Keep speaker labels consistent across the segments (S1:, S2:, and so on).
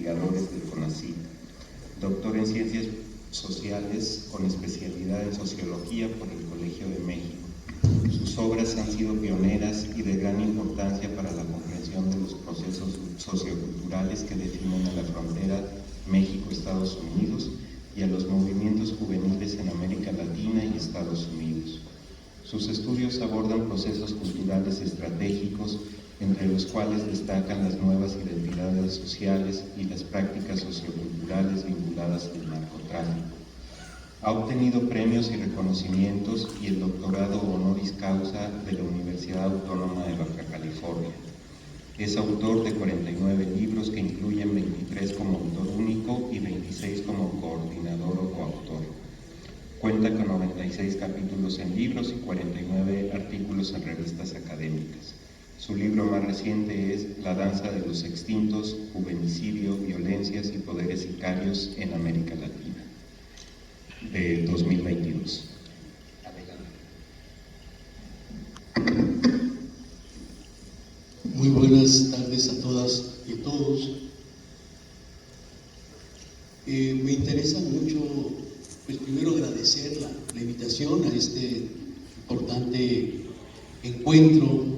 S1: investigadores del CONACYT, doctor en Ciencias Sociales con especialidad en Sociología por el Colegio de México. Sus obras han sido pioneras y de gran importancia para la comprensión de los procesos socioculturales que definen a la frontera México-Estados Unidos y a los movimientos juveniles en América Latina y Estados Unidos. Sus estudios abordan procesos culturales estratégicos, entre los cuales destacan las nuevas identidades sociales y las prácticas socioculturales vinculadas al narcotráfico. Ha obtenido premios y reconocimientos y el doctorado honoris causa de la Universidad Autónoma de Baja California. Es autor de 49 libros que incluyen 23 como autor único y 26 como coordinador o coautor. Cuenta con 96 capítulos en libros y 49 artículos en revistas académicas. Su libro más reciente es La danza de los extintos, juvenicidio, violencias y poderes sicarios en América Latina, del 2022.
S2: Muy buenas tardes a todas y a todos. Me interesa mucho, pues primero agradecer la invitación a este importante encuentro,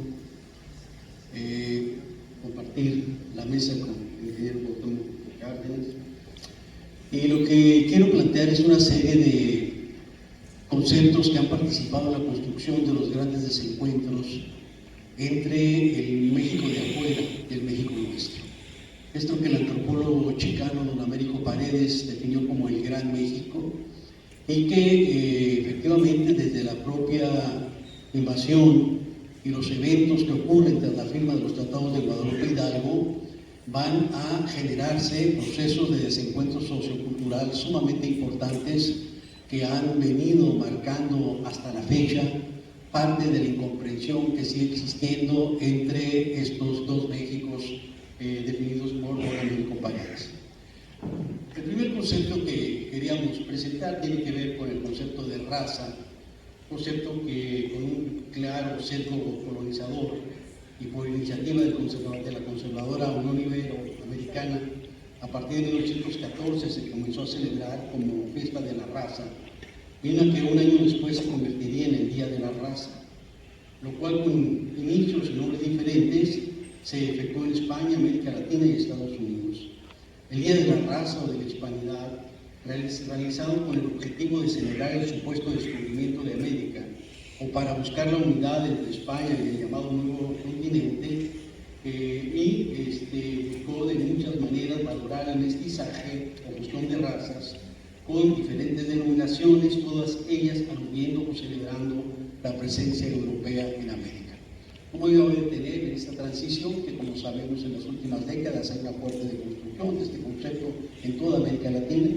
S2: compartir la mesa con el ingeniero Cuauhtémoc Cárdenas. Y lo que quiero plantear es una serie de conceptos que han participado en la construcción de los grandes desencuentros entre el México de afuera y el México nuestro. Esto que el antropólogo chicano don Américo Paredes definió como el Gran México, y que efectivamente desde la propia invasión y los eventos que ocurren tras la firma de los tratados de Guadalupe Hidalgo van a generarse procesos de desencuentro sociocultural sumamente importantes que han venido marcando hasta la fecha parte de la incomprensión que sigue existiendo entre estos dos Méxicos definidos por don Américo Paredes. El primer concepto que queríamos presentar tiene que ver con el concepto de raza, concepto que con un claro sesgo colonizador y por iniciativa de la conservadora Unión Iberoamericana, a partir de 1914 se comenzó a celebrar como fiesta de la raza, y una que un año después se convertiría en el Día de la Raza, lo cual con inicios y nombres diferentes se efectuó en España, América Latina y Estados Unidos. El Día de la Raza o de la Hispanidad, realizado con el objetivo de celebrar el supuesto descubrimiento de América, o para buscar la unidad entre España y el llamado Nuevo Continente, buscó de muchas maneras valorar el mestizaje o fusión de razas con diferentes denominaciones, todas ellas aludiendo o celebrando la presencia europea en América. ¿Cómo iba a tener en esta transición que, como sabemos, en las últimas décadas hay una fuerte deconstrucción de este concepto en toda América Latina?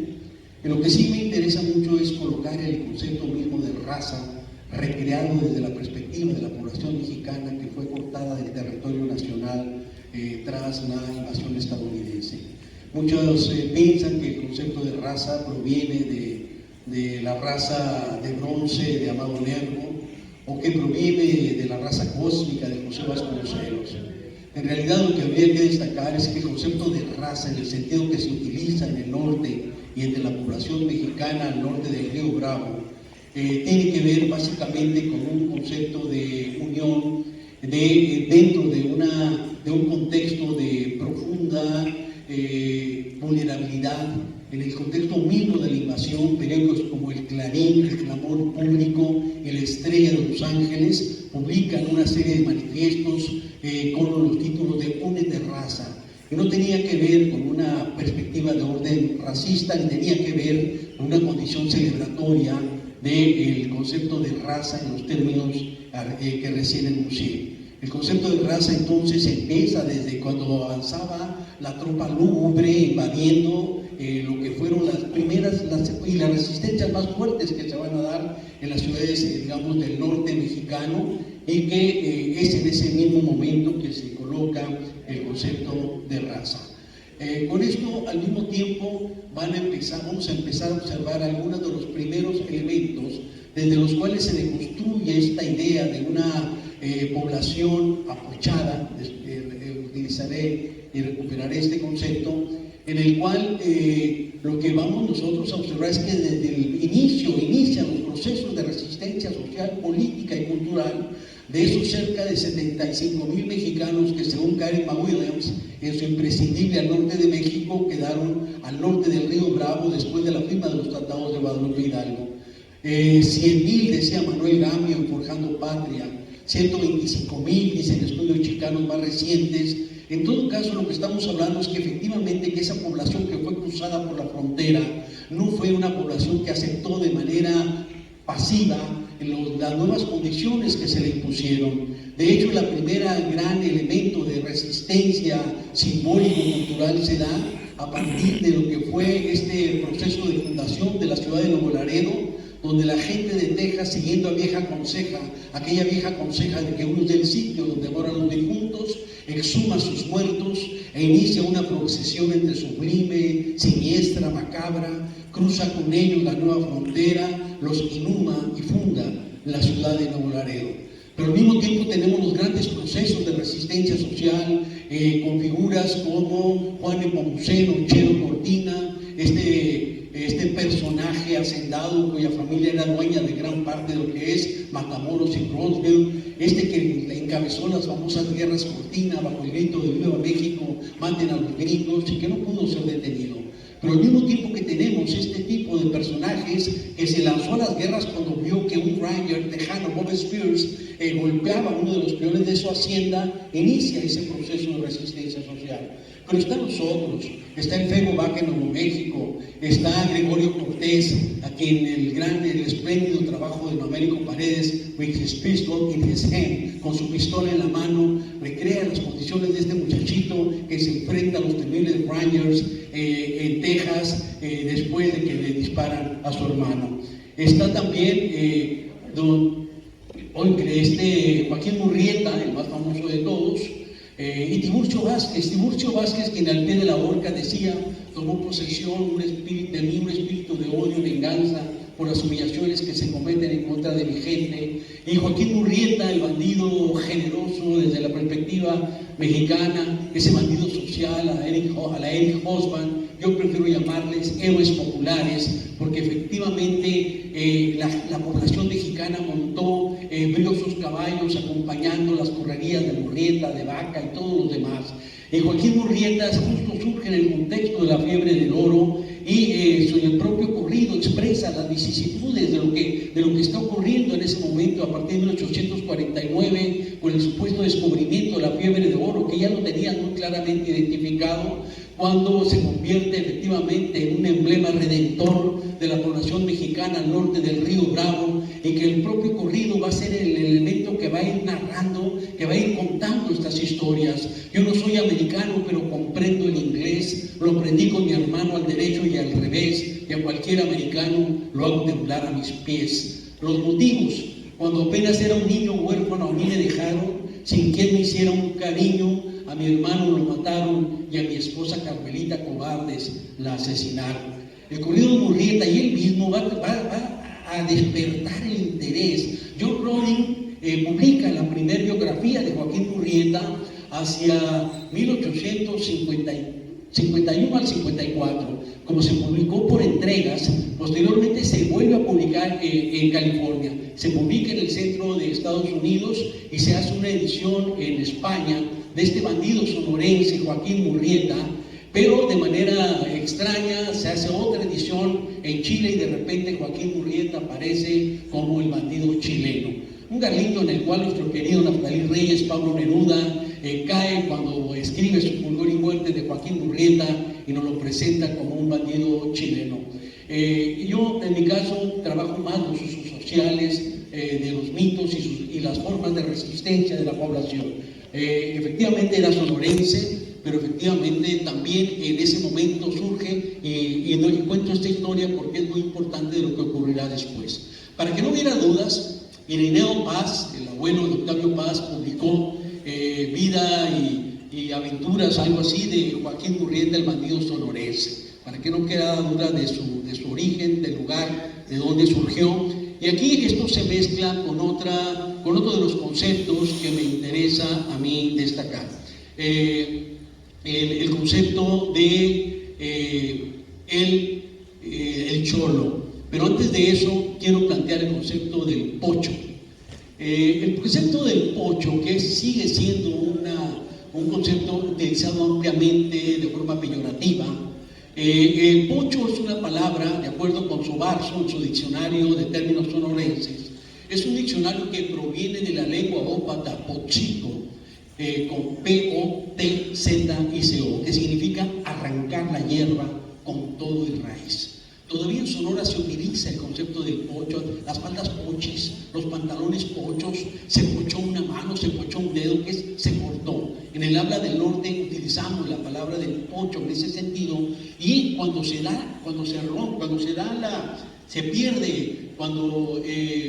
S2: Pero lo que sí me interesa mucho es colocar el concepto mismo de raza recreado desde la perspectiva de la población mexicana que fue cortada del territorio nacional tras la invasión estadounidense. Muchos piensan que el concepto de raza proviene de la raza de bronce de Amado Nervo, o que proviene de la raza cósmica de José Vasconcelos. En realidad lo que habría que destacar es que el concepto de raza, en el sentido que se utiliza en el norte y entre la población mexicana al norte del río Bravo, tiene que ver básicamente con un concepto de unión dentro de un contexto de profunda vulnerabilidad. En el contexto mismo de la invasión, periódicos como el Clarín, el Clamor Público y la Estrella de Los Ángeles publican una serie de manifiestos con los títulos de Únete Raza, que no tenía que ver con una perspectiva de orden racista, ni tenía que ver con una condición celebratoria del concepto de raza en los términos que recién enuncié. El concepto de raza entonces empieza desde cuando avanzaba la tropa lúgubre invadiendo lo que fueron las primeras y las resistencias más fuertes que se van a dar en las ciudades, digamos, del norte mexicano, y que es en ese mismo momento que se coloca el concepto de raza. Con esto, al mismo tiempo, vamos a empezar a observar algunos de los primeros elementos desde los cuales se deconstruye esta idea de una población apochada. Utilizaré y recuperaré este concepto, en el cual lo que vamos nosotros a observar es que desde el inician los procesos de resistencia social, política y cultural de esos cerca de 75,000 mexicanos que, según Karen McWilliams, en su imprescindible al norte de México, quedaron al norte del río Bravo después de la firma de los tratados de Guadalupe Hidalgo. 100,000, decía Manuel Gamio en Forjando Patria, 125,000, dicen estudios chicanos más recientes. En todo caso, lo que estamos hablando es que efectivamente que esa población que fue cruzada por la frontera no fue una población que aceptó de manera pasiva las nuevas condiciones que se le impusieron. De hecho, la primera gran elemento de resistencia simbólico-cultural se da a partir de lo que fue este proceso de fundación de la ciudad de Nuevo Laredo, donde la gente de Texas, siguiendo a aquella vieja conseja de que uno es del sitio donde moran los difuntos, exhuma a sus muertos e inicia una procesión entre sublime, siniestra, macabra, cruza con ellos la nueva frontera, los inhuma y funda la ciudad de Nuevo Laredo. Pero al mismo tiempo tenemos los grandes procesos de resistencia social con figuras como Juan Nepomuceno, Chero Cortina, este personaje hacendado cuya familia era dueña de gran parte de lo que es Matamoros y Bronzeville, que encabezó las famosas guerras Cortina bajo el grito de Viva México, maten a los gringos, y que no pudo ser detenido. Pero al mismo tiempo que tenemos este tipo de personajes que se lanzó a las guerras cuando vio que un ranger tejano, Bob Spears, golpeaba a uno de los peones de su hacienda, inicia ese proceso de resistencia social. Pero están nosotros, está el Fego Vaca en Nuevo México, está Gregorio Cortés, a quien el espléndido trabajo de Américo Paredes, with his pistol in his hand, con su pistola en la mano, recrea las condiciones de este muchachito que se enfrenta a los temibles Rangers en Texas después de que le disparan a su hermano. Está también Joaquín Murrieta, el más famoso de todos, y Tiburcio Vázquez, quien al pie de la horca decía, tomó posesión de mí un espíritu de odio, venganza por las humillaciones que se cometen en contra de mi gente. Y Joaquín Murrieta, el bandido generoso desde la perspectiva mexicana, ese bandido social, a la Eric Hobsbawm, yo prefiero llamarles héroes populares, porque efectivamente la población mexicana montó briosos caballos acompañando las correrías de Murrieta, de Vaca y todos los demás. Joaquín Murrieta justo surge en el contexto de la fiebre del oro y en el propio corrido expresa las vicisitudes de lo que está ocurriendo en ese momento a partir de 1849 con el supuesto descubrimiento de la fiebre de oro, que ya lo tenían muy claramente identificado, cuando se convierte efectivamente en un emblema redentor de la población mexicana al norte del río Bravo, y que el propio corrido va a ser el elemento que va a ir narrando, que va a ir contando estas historias. Yo no soy americano, pero comprendo el inglés, lo aprendí con mi hermano al derecho y al revés, y a cualquier americano lo hago temblar a mis pies. Los motivos: cuando apenas era un niño huérfano, a mí me dejaron, sin quien me hiciera un cariño, a mi hermano lo mataron y a mi esposa Carmelita cobardes la asesinaron. El corrido de Murrieta y él mismo va a despertar el interés. John Rodin publica la primera biografía de Joaquín Murrieta hacia 1851 al 54, como se publicó por entregas. Posteriormente se vuelve a publicar en California, se publica en el centro de Estados Unidos y se hace una edición en España de este bandido sonorense Joaquín Murrieta, pero de manera extraña se hace otra edición en Chile y de repente Joaquín Murrieta aparece como el bandido chileno. Un garlito en el cual nuestro querido Naftalí Reyes, Pablo Neruda, cae cuando escribe su Fulgor y Muerte de Joaquín Murrieta y nos lo presenta como un bandido chileno. Yo, en mi caso, trabajo más los usos sociales de los mitos y las formas de resistencia de la población. Efectivamente era sonorense, pero efectivamente también en ese momento surge y cuento esta historia porque es muy importante de lo que ocurrirá después. Para que no hubiera dudas, Irineo Paz, el abuelo de Octavio Paz, publicó Vida y Aventuras, algo así, de Joaquín Murrieta, el bandido sonorense, para que no quedara duda de su origen, del lugar, de dónde surgió. Y aquí esto se mezcla con otro de los conceptos que me interesa a mí destacar. El concepto de el cholo. Pero antes de eso quiero plantear el concepto del pocho. El concepto del pocho, que sigue siendo un concepto utilizado ampliamente de forma peyorativa. El pocho es una palabra, de acuerdo con Sobarzo, en su diccionario de términos sonorenses, es un diccionario que proviene de la lengua ópata pochico, con P-O-T-Z-I-C-O, que significa arrancar la hierba con todo y raíz. Todavía en Sonora se utiliza el concepto del pocho, las faldas pochis, los pantalones pochos, se pochó una mano, se pochó un dedo, que se cortó. En el habla del norte utilizamos la palabra del pocho en ese sentido, y cuando se pierde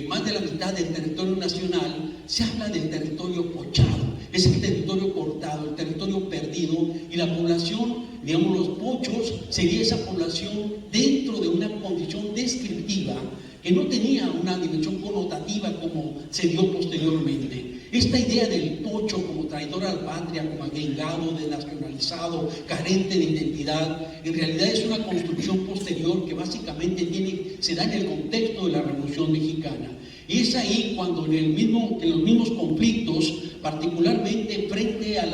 S2: más de la mitad del territorio nacional, se habla del territorio pochado, es el territorio cortado, el territorio perdido, y la población, digamos, los pochos, sería esa población dentro de una condición descriptiva que no tenía una dimensión connotativa como se dio posteriormente. Esta idea del pocho como traidor a la patria, como agringado, desnacionalizado, carente de identidad, en realidad es una construcción posterior que básicamente se da en el contexto de la Revolución Mexicana. Y es ahí cuando en los mismos conflictos, particularmente frente a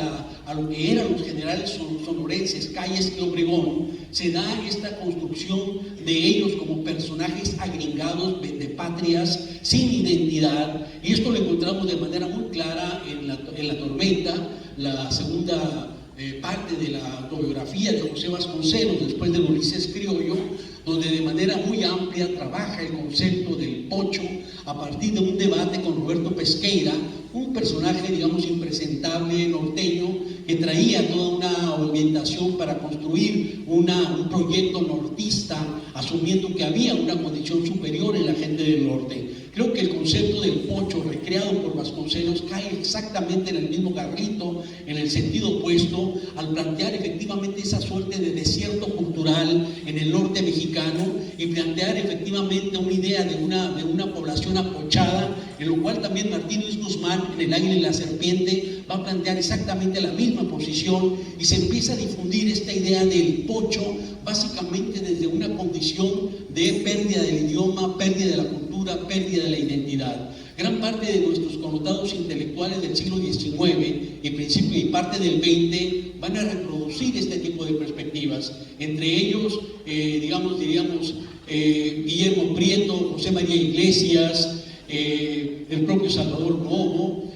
S2: lo que eran los generales sonorenses, Calles y Obregón, se da esta construcción de ellos como personajes agringados, vendepatrias, sin identidad, y esto lo encontramos de manera muy clara en La Tormenta, la segunda parte de la autobiografía de José Vasconcelos, después de Ulises Criollo, donde de manera muy amplia trabaja el concepto del pocho a partir de un debate con Roberto Pesqueira, un personaje, digamos, impresentable norteño, que traía toda una orientación para construir un proyecto nortista, asumiendo que había una condición superior en la gente del norte. Creo que el concepto del pocho, recreado por Vasconcelos, cae exactamente en el mismo carrito, en el sentido opuesto, al plantear efectivamente esa suerte de desierto cultural en el norte mexicano y plantear efectivamente una idea de una población apochada, en lo cual también Martín Luis Guzmán, en El Águila y la Serpiente, va a plantear exactamente la misma posición, y se empieza a difundir esta idea del pocho básicamente desde una condición de pérdida del idioma, pérdida de la cultura, pérdida de la identidad. Gran parte de nuestros connotados intelectuales del siglo XIX y parte del XX van a reproducir este tipo de perspectivas. Entre ellos, diríamos, Guillermo Prieto, José María Iglesias, el propio Salvador Novo,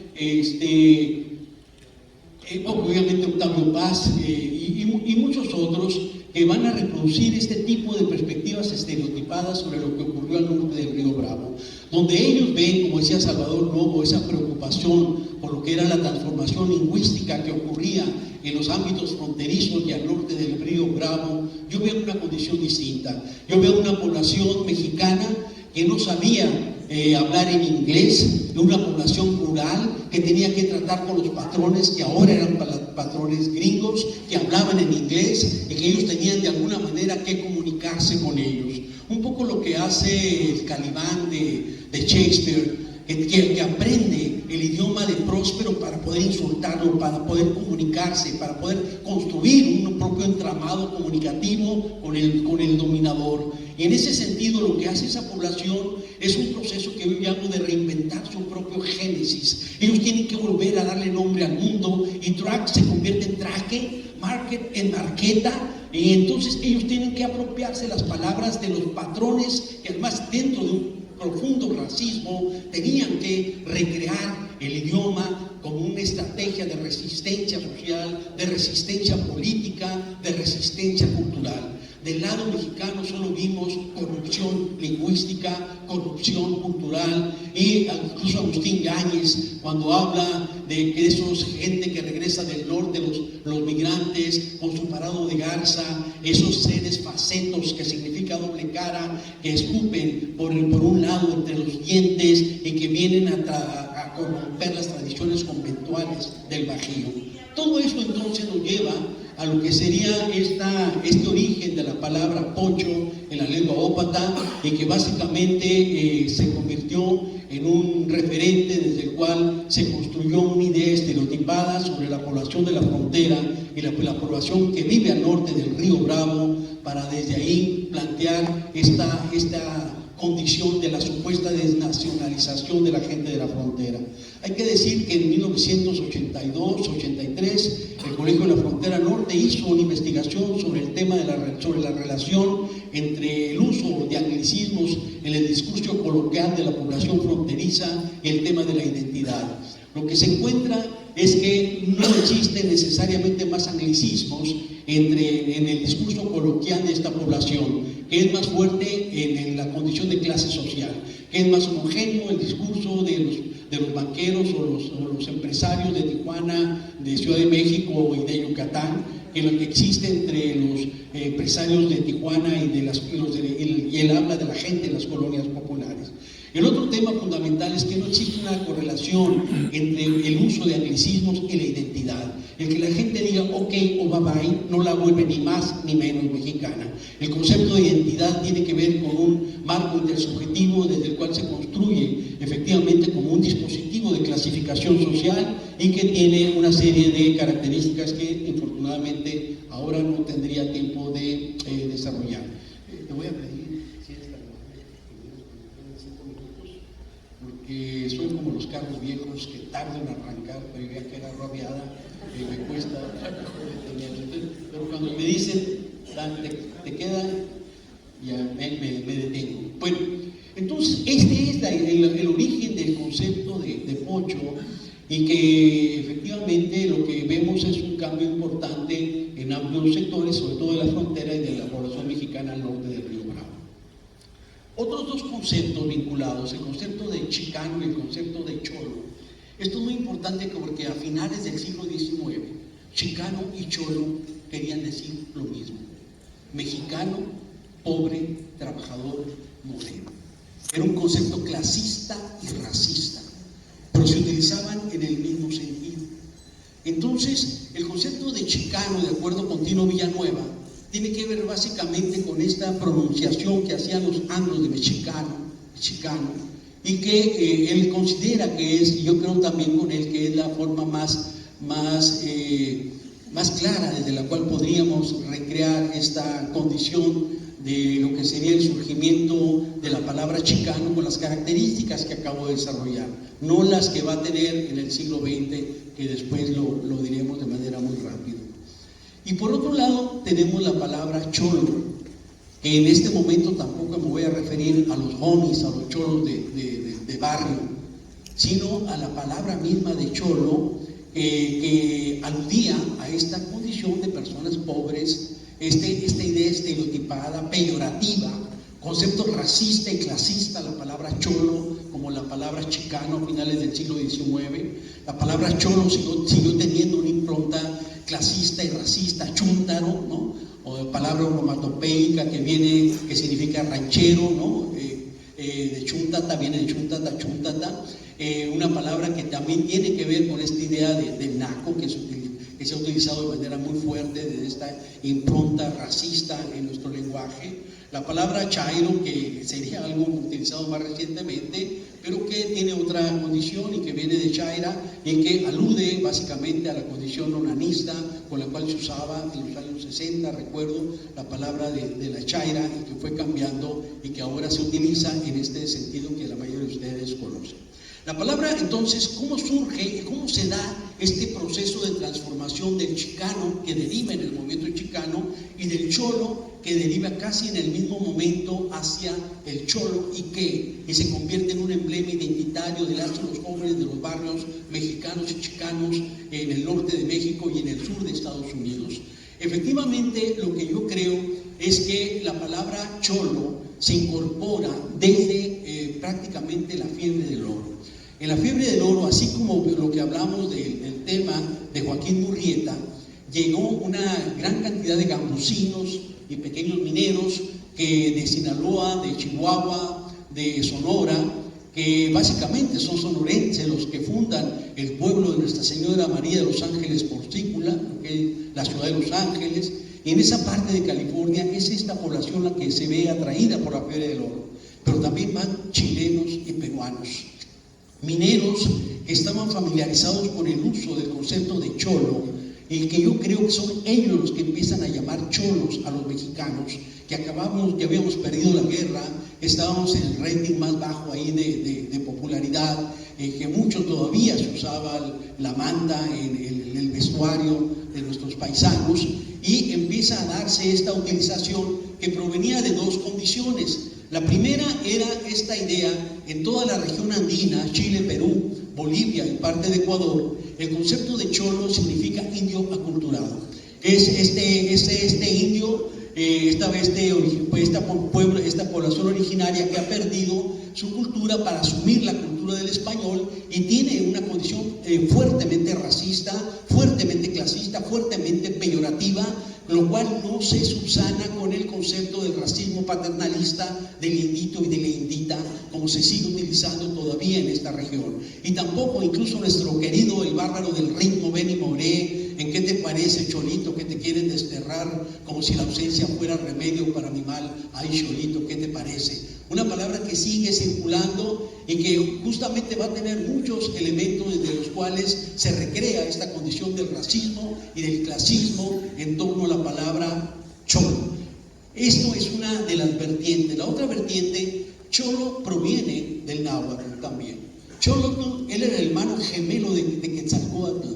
S2: obviamente Octavio Paz y muchos otros, que van a reproducir este tipo de perspectivas estereotipadas sobre lo que ocurrió al norte del Río Bravo, donde ellos ven, como decía Salvador Novo, esa preocupación por lo que era la transformación lingüística que ocurría en los ámbitos fronterizos y al norte del Río Bravo. Yo veo una condición distinta. Yo veo una población mexicana que no sabía hablar en inglés, de una población rural que tenía que tratar con los patrones que ahora eran patrones gringos, que hablaban en inglés y que ellos tenían de alguna manera que comunicarse con ellos. Un poco lo que hace el Calibán de Shakespeare, que aprende el idioma de Próspero para poder insultarlo, para poder comunicarse, para poder construir un propio entramado comunicativo con el dominador. Y en ese sentido, lo que hace esa población es un proceso que yo llamo de reinventar su propio génesis. Ellos tienen que volver a darle nombre al mundo, y track se convierte en traque, market en marqueta, y entonces ellos tienen que apropiarse las palabras de los patrones, que además dentro de un profundo racismo tenían que recrear el idioma como una estrategia de resistencia social, de resistencia política, de resistencia cultural. Del lado mexicano solo vimos corrupción lingüística, corrupción cultural, y incluso Agustín Yáñez, cuando habla de que esos gente que regresa del norte, los migrantes, con su parado de garza, esos seres facetos, que significa doble cara, que escupen por un lado entre los dientes y que vienen a corromper las tradiciones conventuales del Bajío. Todo esto entonces nos lleva a lo que sería este origen de la palabra pocho en la lengua ópata, y que básicamente se convirtió en un referente desde el cual se construyó una idea estereotipada sobre la población de la frontera y la población que vive al norte del Río Bravo, para desde ahí plantear esta condición de la supuesta desnacionalización de la gente de la frontera. Hay que decir que en 1982-83 el Colegio de la Frontera Norte hizo una investigación sobre el tema sobre la relación entre el uso de anglicismos en el discurso coloquial de la población fronteriza y el tema de la identidad. Lo que se encuentra es que no existen necesariamente más anglicismos en el discurso coloquial de esta población, que es más fuerte en la condición de clase social, que es más homogéneo el discurso de los banqueros o los empresarios de Tijuana, de Ciudad de México y de Yucatán, que lo que existe entre los empresarios de Tijuana y el habla de la gente en las colonias populares. El otro tema fundamental es que no existe una correlación entre el uso de anglicismos y la identidad. El que la gente diga ok o bye bye no la vuelve ni más ni menos mexicana. El concepto de identidad tiene que ver con un marco intersubjetivo desde el cual se construye efectivamente como un dispositivo de clasificación social y que tiene una serie de características que infortunadamente ahora no tendría tiempo de desarrollar. Te voy a pedir si eres tan amable, porque son como los carros viejos que tardan en arrancar, pero ya que era rabiada, me cuesta detenerlo. Pero cuando me dicen, te queda, ya me detengo. Bueno, entonces este es el origen del concepto de pocho, y que efectivamente lo que vemos es un cambio importante en amplios sectores, sobre todo de la frontera y de la población mexicana al norte del Río Bravo. Otros dos conceptos vinculados, el concepto de chicano y el concepto de cholo. Esto es muy importante porque a finales del siglo XIX, chicano y cholo querían decir lo mismo. Mexicano, pobre, trabajador, moreno. Era un concepto clasista y racista, pero se utilizaban en el mismo sentido. Entonces, el concepto de chicano, de acuerdo con Tino Villanueva, tiene que ver básicamente con esta pronunciación que hacían los anglos de mexicano, y que él considera que es, y yo creo también con él, que es la forma más clara desde la cual podríamos recrear esta condición de lo que sería el surgimiento de la palabra chicano con las características que acabo de desarrollar, no las que va a tener en el siglo XX, que después lo diremos de manera muy rápida. Y por otro lado tenemos la palabra cholo, que en este momento tampoco me voy a referir a los homies, a los cholos de barrio, sino a la palabra misma de cholo, que aludía a esta condición de personas pobres, esta idea estereotipada, peyorativa, concepto racista y clasista, la palabra cholo, como la palabra chicano a finales del siglo XIX. La palabra cholo siguió teniendo una impronta clasista y racista, chúntaro, ¿no? O palabra onomatopeica que significa ranchero, ¿no? De chúntata, viene de chúntata, chúntata, una palabra que también tiene que ver con esta idea de naco, que se ha utilizado de manera muy fuerte desde esta impronta racista en nuestro lenguaje. La palabra chairo, que sería algo utilizado más recientemente, pero que tiene otra condición y que viene de chaira y que alude básicamente a la condición onanista con la cual se usaba en los años 60, recuerdo, la palabra de la chaira, y que fue cambiando y que ahora se utiliza en este sentido que la mayoría de ustedes conocen. La palabra, entonces, ¿cómo surge y cómo se da este proceso de transformación del chicano, que deriva en el movimiento chicano, y del cholo, que deriva casi en el mismo momento hacia el cholo y se convierte en un emblema identitario de los jóvenes de los barrios mexicanos y chicanos en el norte de México y en el sur de Estados Unidos? Efectivamente, lo que yo creo es que la palabra cholo se incorpora desde prácticamente la fiebre del oro. En la fiebre del oro, así como lo que hablamos del tema de Joaquín Murrieta, llegó una gran cantidad de campesinos y pequeños mineros que de Sinaloa, de Chihuahua, de Sonora, que básicamente son sonorenses los que fundan el pueblo de Nuestra Señora María de los Ángeles Porcíncula, que es la ciudad de Los Ángeles, y en esa parte de California es esta población la que se ve atraída por la fiebre del oro, pero también van chilenos y peruanos. Mineros que estaban familiarizados con el uso del concepto de cholo que yo creo que son ellos los que empiezan a llamar cholos a los mexicanos, que habíamos perdido la guerra, estábamos en el rating más bajo ahí de popularidad, que mucho todavía se usaba la manta en el vestuario de nuestros paisanos, y empieza a darse esta utilización que provenía de dos condiciones. La primera era esta idea en toda la región andina, Chile, Perú, Bolivia y parte de Ecuador. El concepto de cholo significa indio aculturado. Es este indio, esta población originaria que ha perdido su cultura para asumir la cultura del español y tiene una condición fuertemente racista, fuertemente clasista, fuertemente peyorativa, lo cual no se subsana con el concepto del racismo paternalista del indito y de la indita, como se sigue utilizando todavía en esta región. Y tampoco incluso nuestro querido el bárbaro del ritmo, Benny Moré, ¿en qué te parece, cholito, que te quieren desterrar como si la ausencia fuera remedio para mi mal? Ay, cholito, ¿qué te parece? Una palabra que sigue circulando y que justamente va a tener muchos elementos desde los cuales se recrea esta condición del racismo y del clasismo en torno a la palabra cholo. Esto es una de las vertientes. La otra vertiente, cholo, proviene del náhuatl también. Cholo, él era el hermano gemelo de Quetzalcóatl,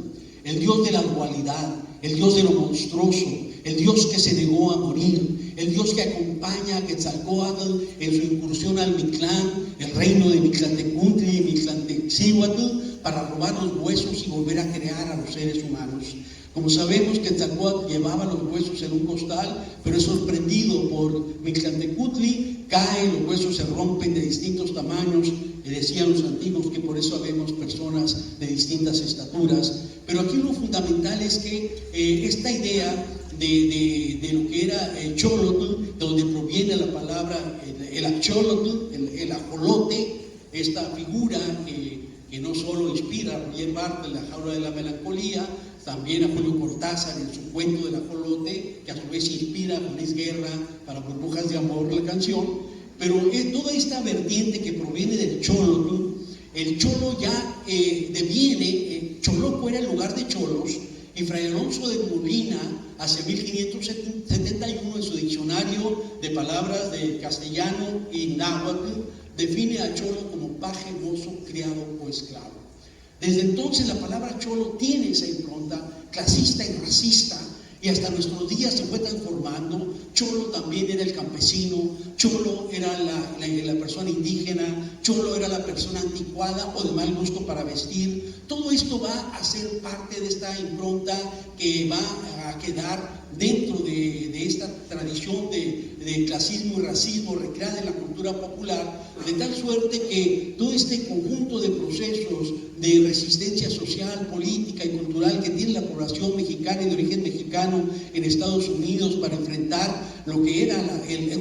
S2: el dios de la dualidad, el dios de lo monstruoso, el dios que se negó a morir, el dios que acompaña a Quetzalcóatl en su incursión al Mictlán, el reino de Mictlantecuhtli y Mictlantechihuatl, para robar los huesos y volver a crear a los seres humanos. Como sabemos, Quetzalcóatl llevaba los huesos en un costal, pero es sorprendido por Mictlantecuhtli, cae, los huesos se rompen de distintos tamaños, y decían los antiguos que por eso vemos personas de distintas estaturas. Pero aquí lo fundamental es que esta idea de lo que era el cholotl, donde proviene la palabra el acholotl, el ajolote, esta figura que no solo inspira a Roger Barthes en La jaula de la melancolía, también a Julio Cortázar en su cuento del ajolote, que a su vez inspira a Luis Guerra para Burbujas de Amor, la canción. Pero toda esta vertiente que proviene del cholotl, el cholo ya deviene, Choloco era el lugar de cholos, y Fray Alonso de Molina, hacia 1571, en su diccionario de palabras de castellano y náhuatl, define a cholo como paje, mozo, criado o esclavo. Desde entonces la palabra cholo tiene esa impronta clasista y racista, y hasta nuestros días se fue transformando. Cholo también era el campesino, cholo era la persona indígena, cholo era la persona anticuada o de mal gusto para vestir. Todo esto va a ser parte de esta impronta que va a quedar dentro de esta tradición de clasismo y racismo recreada en la cultura popular, de tal suerte que todo este conjunto de procesos de resistencia social, política y cultural que tiene la población mexicana y de origen mexicano en Estados Unidos para enfrentar lo que era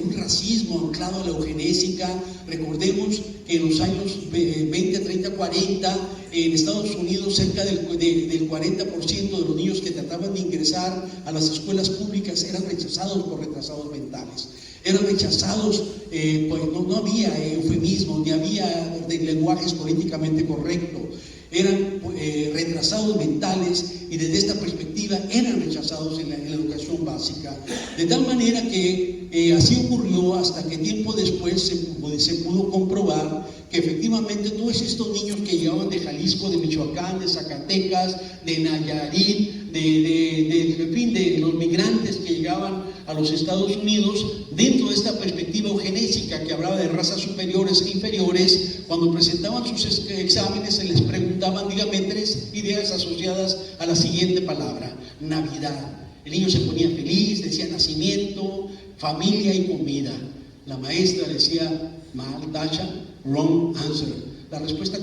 S2: un racismo anclado a la eugenésica. Recordemos que en los años 20, 30, 40, en Estados Unidos cerca del 40% de los niños que trataban de ingresar a las escuelas públicas eran rechazados por retrasados mentales. Eran rechazados, pues no había eufemismo, ni había lenguajes políticamente correctos. Eran retrasados mentales y desde esta perspectiva eran rechazados en la educación básica. De tal manera que así ocurrió hasta que tiempo después se pudo comprobar que efectivamente todos estos niños que llegaban de Jalisco, de Michoacán, de Zacatecas, de Nayarit, de los migrantes que llegaban a los Estados Unidos, dentro de esta perspectiva eugenésica que hablaba de razas superiores e inferiores, cuando presentaban sus exámenes se les preguntaban, dígame 3 ideas asociadas a la siguiente palabra: Navidad. El niño se ponía feliz, decía nacimiento, familia y comida. La maestra decía, mal, Dasha, wrong answer. La respuesta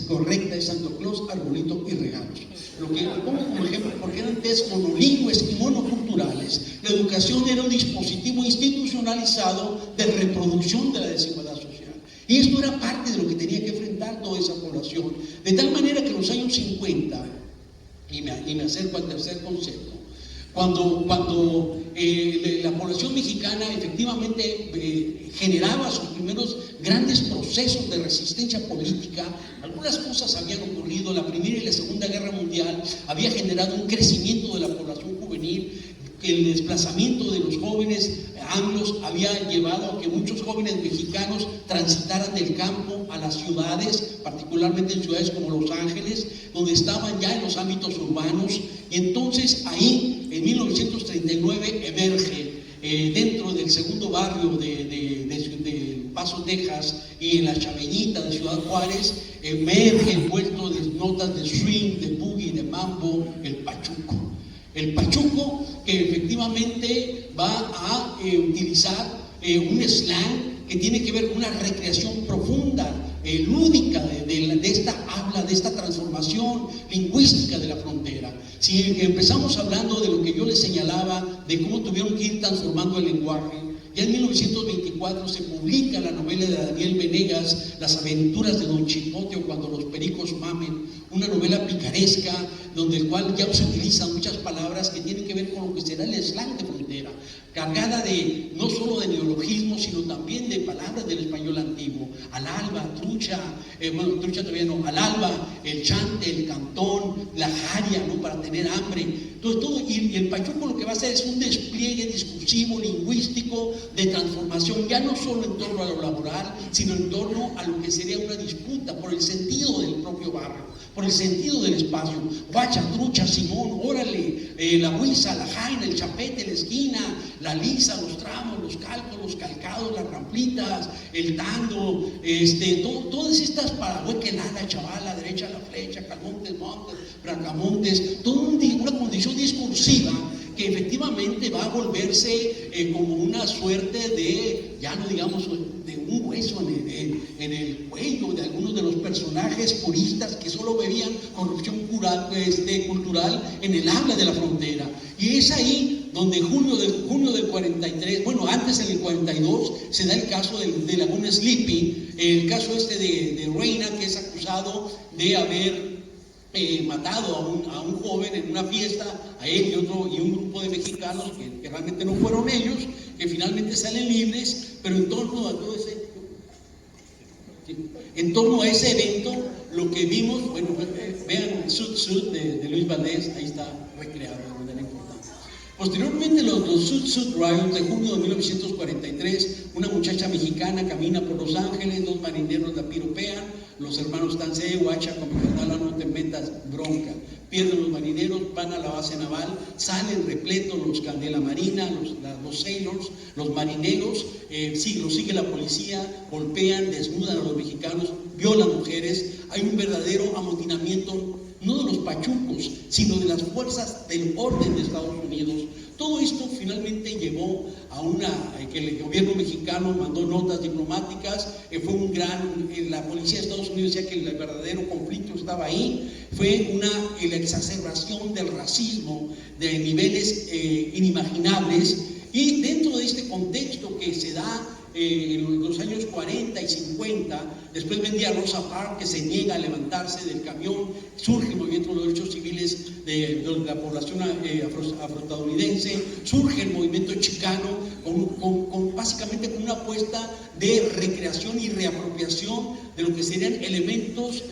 S2: correcta es Santo Claus, arbolito y regalos. Lo que pongo como ejemplo porque eran test monolingües y monoculturales. La educación era un dispositivo institucionalizado de reproducción de la desigualdad social. Y esto era parte de lo que tenía que enfrentar toda esa población. De tal manera que en los años 50, y me acerco al tercer concepto, cuando la población mexicana efectivamente generaba sus primeros grandes procesos de resistencia política. Algunas cosas habían ocurrido. La Primera y la Segunda Guerra Mundial había generado un crecimiento de la población juvenil. El desplazamiento de los jóvenes anglos había llevado a que muchos jóvenes mexicanos transitaran del campo a las ciudades, particularmente en ciudades como Los Ángeles, donde estaban ya en los ámbitos urbanos. Y entonces ahí, en 1939, emerge dentro del segundo barrio de Paso, Texas, y en la Chaveñita de Ciudad Juárez, emerge envuelto de notas de swing, de boogie, de mambo, el pachuco. El pachuco, que efectivamente va a utilizar un slang que tiene que ver con una recreación profunda, lúdica de esta habla, de esta transformación lingüística de la frontera. Si empezamos hablando de lo que yo les señalaba, de cómo tuvieron que ir transformando el lenguaje, ya en 1924 se publica la novela de Daniel Venegas, Las aventuras de Don Chipote o Cuando los pericos mamen, una novela picaresca, donde el cual ya se utilizan muchas palabras que tienen que ver con lo que será el slang de frontera, cargada de no solo de neologismos, sino también de palabras del español antiguo: al alba, trucha, trucha todavía no, al alba, el chante, el cantón, la jaria, ¿no?, para tener hambre. Todo, y el pachuco lo que va a hacer es un despliegue discursivo, lingüístico, de transformación, ya no solo en torno a lo laboral, sino en torno a lo que sería una disputa por el sentido del propio barrio, por el sentido del espacio. Guacha, trucha, Simón, órale, la huiza, la jaina, el chapete, la esquina, la lisa, los tramos, los calcos, los calcados, las ramplitas, el tando, todas estas parahuequelada, chavala, derecha la flecha, calmontes, montes, bracamontes, toda una condición discursiva que efectivamente va a volverse como una suerte de, ya no digamos, de un hueso en el cuello de algunos de los personajes puristas que solo veían corrupción cultural en el habla de la frontera. Y es ahí donde en junio del 43, bueno, antes en el 42, se da el caso de Laguna Sleepy, el caso de Reina, que es acusado de haber matado a un joven en una fiesta, a él y un grupo de mexicanos que realmente no fueron ellos, que finalmente salen libres, pero en torno a ese evento, lo que vimos, bueno, vean Sud de Luis Valdés, ahí está recreado de manera importante. Posteriormente, los Sud Riots de junio de 1943, una muchacha mexicana camina por Los Ángeles, dos marineros la piropean, los hermanos Tansé, Guacha, con mi carnal, no te metas bronca. Pierden los marineros, van a la base naval, salen repletos los de la marina, los sailors, los marineros, los sigue la policía, golpean, desnudan a los mexicanos, violan mujeres. Hay un verdadero amotinamiento, no de los pachucos, sino de las fuerzas del orden de Estados Unidos. Todo esto finalmente llevó a que el gobierno mexicano mandó notas diplomáticas, fue la policía de Estados Unidos decía que el verdadero conflicto estaba ahí, fue la exacerbación del racismo de niveles inimaginables. Y dentro de este contexto que se da en los años 40 y 50, después vendía Rosa Parks, que se niega a levantarse del camión, surge el movimiento de los derechos civiles de la población afroestadounidense, surge el movimiento chicano, básicamente con una apuesta de recreación y reapropiación de lo que serían elementos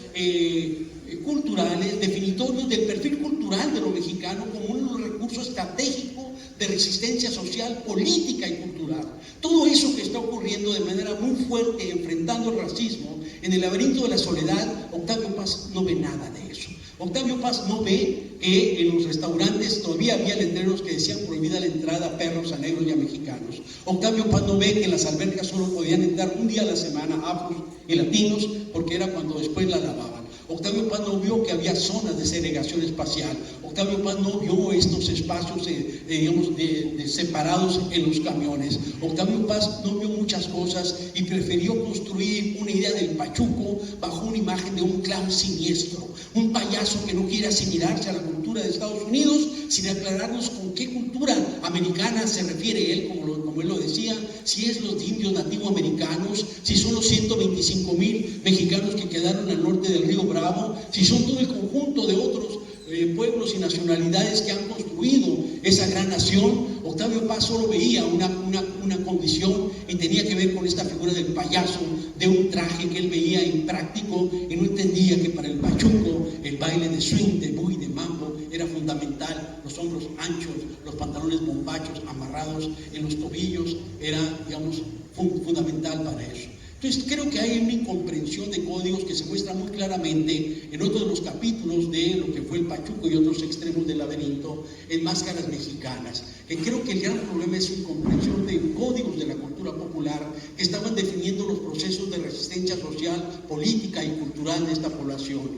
S2: culturales, definitorios del perfil cultural de lo mexicano como uno de los recursos estratégicos de resistencia social, política y cultural. Todo eso que está ocurriendo de manera muy fuerte, enfrentando el racismo, en el laberinto de la soledad, Octavio Paz no ve nada de eso. Octavio Paz no ve que en los restaurantes todavía había letreros que decían prohibida la entrada a perros, a negros y a mexicanos. Octavio Paz no ve que en las albercas solo podían entrar un día a la semana afros y latinos, porque era cuando después la lavaban. Octavio Paz no vio que había zonas de segregación espacial. Octavio Paz no vio estos espacios, separados en los camiones. Octavio Paz no vio muchas cosas y prefirió construir una idea del pachuco bajo una imagen de un clown siniestro, un payaso que no quiere asimilarse a la cultura de Estados Unidos, sin aclararnos con qué cultura americana se refiere él, como él lo decía, si es los indios nativoamericanos, si son los 125,000 mexicanos que quedaron al norte del río Bravo, si son todo el conjunto de otros pueblos y nacionalidades que han construido esa gran nación. Octavio Paz solo veía una condición y tenía que ver con esta figura del payaso, de un traje que él veía impráctico y no entendía que para el pachuco el baile de swing, de boogie, de mambo era fundamental. Los hombros anchos, los pantalones bombachos amarrados en los tobillos era, digamos, fundamental para eso. Entonces creo que hay una incomprensión de códigos que se muestra muy claramente en otro de los capítulos de lo que fue el pachuco y otros extremos del laberinto en Máscaras Mexicanas. Creo que el gran problema es incomprensión de códigos de la cultura popular que estaban definiendo los procesos de resistencia social, política y cultural de esta población.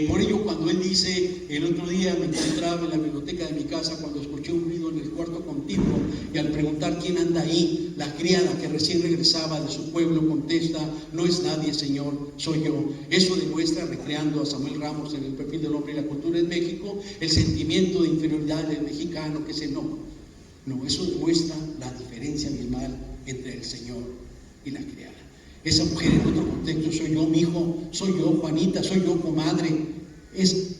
S2: Por ello, cuando él dice, el otro día me encontraba en la biblioteca de mi casa cuando escuché un ruido en el cuarto contiguo y al preguntar quién anda ahí, la criada que recién regresaba de su pueblo contesta: no es nadie, señor, soy yo. Eso demuestra, recreando a Samuel Ramos en El perfil del hombre y la cultura en México, el sentimiento de inferioridad del mexicano que se enoja. No, eso demuestra la diferencia abismal entre el señor y la criada. Esa mujer en otro contexto: soy yo, mi hijo, soy yo, Juanita, soy yo, comadre. Es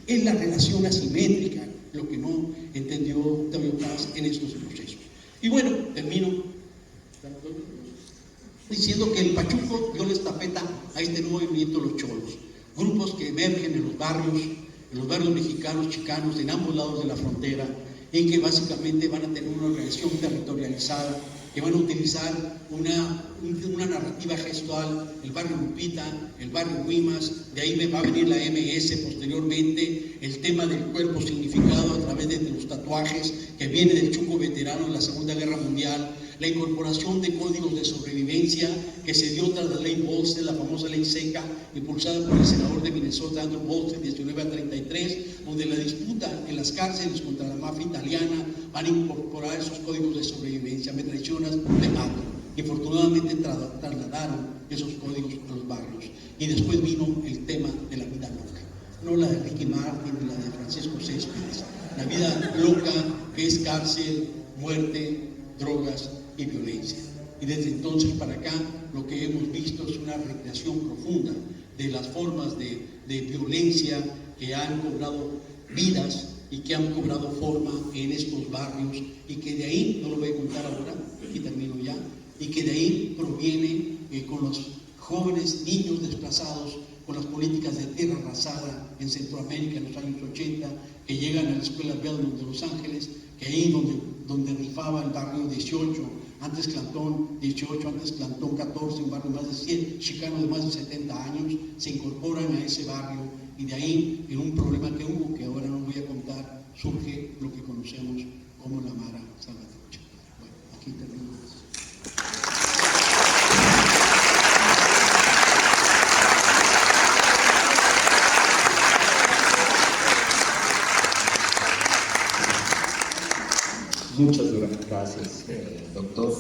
S2: la relación asimétrica lo que no entendió Octavio Paz en estos procesos. Y bueno, termino diciendo que el pachuco dio la estafeta a este nuevo movimiento, los cholos, grupos que emergen en los barrios mexicanos, chicanos, en ambos lados de la frontera, en que básicamente van a tener una organización territorializada, que van a utilizar una narrativa gestual, el barrio Lupita, el barrio Guimas, de ahí va a venir la MS posteriormente, el tema del cuerpo significado a través de los tatuajes, que viene del Chuco veterano en la Segunda Guerra Mundial, la incorporación de códigos de sobrevivencia que se dio tras la ley Volstead, la famosa ley seca, impulsada por el senador de Minnesota, Andrew Volstead, 19 a 33, donde la disputa en las cárceles contra la mafia italiana van a incorporar esos códigos de sobrevivencia. Me traicionas, te mato. Y afortunadamente trasladaron esos códigos a los barrios. Y después vino el tema de la vida loca, no la de Ricky Martin ni la de Francisco Céspedes, la vida loca que es cárcel, muerte, drogas y violencia. Y desde entonces para acá lo que hemos visto es una recreación profunda de las formas de violencia que han cobrado vidas y que han cobrado forma en estos barrios, y que de ahí, no lo voy a contar ahora, aquí termino ya, y que de ahí proviene con los jóvenes niños desplazados, con las políticas de tierra arrasada en Centroamérica en los años 80, que llegan a la escuela Belmont de Los Ángeles, que ahí donde rifaba el barrio 18, antes Clantón 18, antes Clantón 14, un barrio más de 100, chicano de más de 70 años, se incorporan a ese barrio, y de ahí, en un problema que hubo, que ahora no voy a contar, surge lo que conocemos como la Mara Salvatrucha. Bueno, aquí termino.
S3: Muchas gracias, doctor.